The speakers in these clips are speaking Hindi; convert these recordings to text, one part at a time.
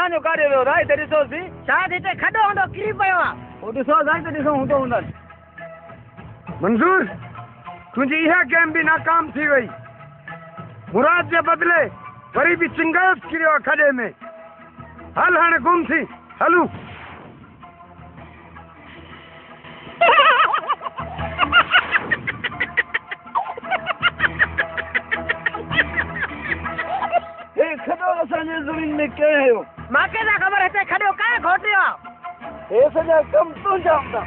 तव्हांजो काॾे वियो साईं हिते ॾिसोसि शायदि हिते खॾो हूंदो किरी पियो आहे पोइ ॾिसो साईं त ॾिसो हूंदो हूंदनि मंज़ूर तुंहिंजी इहा गेम बि नाकाम थी वई मुराद जे बदिले वरी बि चिंगास किरियो आहे खॾे में हल हाणे गुम थी हलूं हे खॾो असांजे ज़मीन में कंहिं हयो मूंखे त ख़बर हिते खॾो कंहिं घोटियो आहे हे सॼा कम तुंहिंजा हूंदा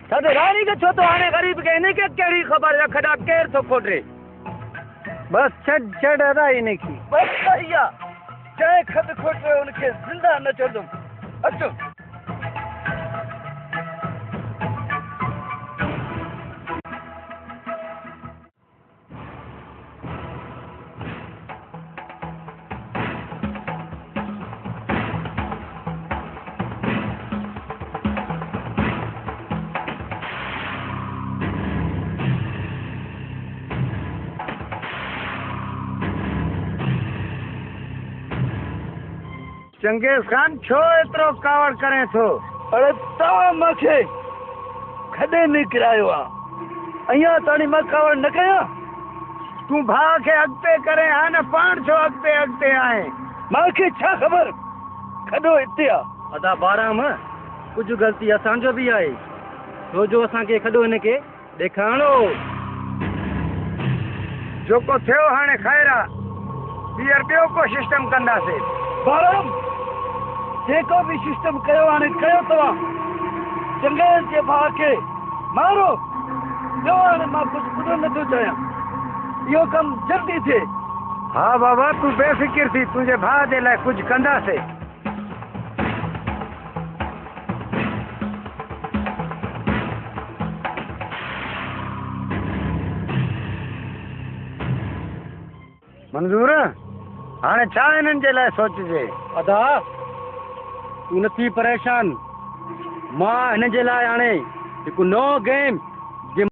छा त राणी खे छो थो हाणे ग़रीब खे हिनखे कहिड़ी ख़बर आहे खॾा केरु थो खोटे बस छॾ अदा इनखे बस सही आहे जंहिं खॾ खोटे हुनखे ज़िंदा न छॾंदुमि अचो चंगेज़ खान छो एतिरो कावड़ करे थो अरे तव्हां मूंखे खॾे में किरायो आहे अञा ताणी मां कावड़ न कयां तूं भाउ खे अॻिते करे हा न पाण छो अॻिते आहे मूंखे छा ख़बर खॾो हिते आहे अदा बाराम कुझु ग़लती असांजो बि आहे छो जो असांखे खॾो हिनखे ॾेखारिणो जेको थियो हाणे ख़ैर आहे ॿीहर ॿियो को सिस्टम कंदासीं बाराम जेको बि सिस्टम कयो हाणे कयो तव्हां चंगेज़ जे भाउ खे मारो ॿियो हाणे मां कुझु ॿुधणु नथो चाहियां इहो कमु जल्दी थिए हा बाबा तूं बेफ़िक्र थी तुंहिंजे भाउ जे लाइ कुझु कंदासीं मंज़ूर हाणे छा हिननि जे लाइ सोचिजे अदा तूं न थी परेशान मां हिन जे लाइ हाणे हिकु नओं गेम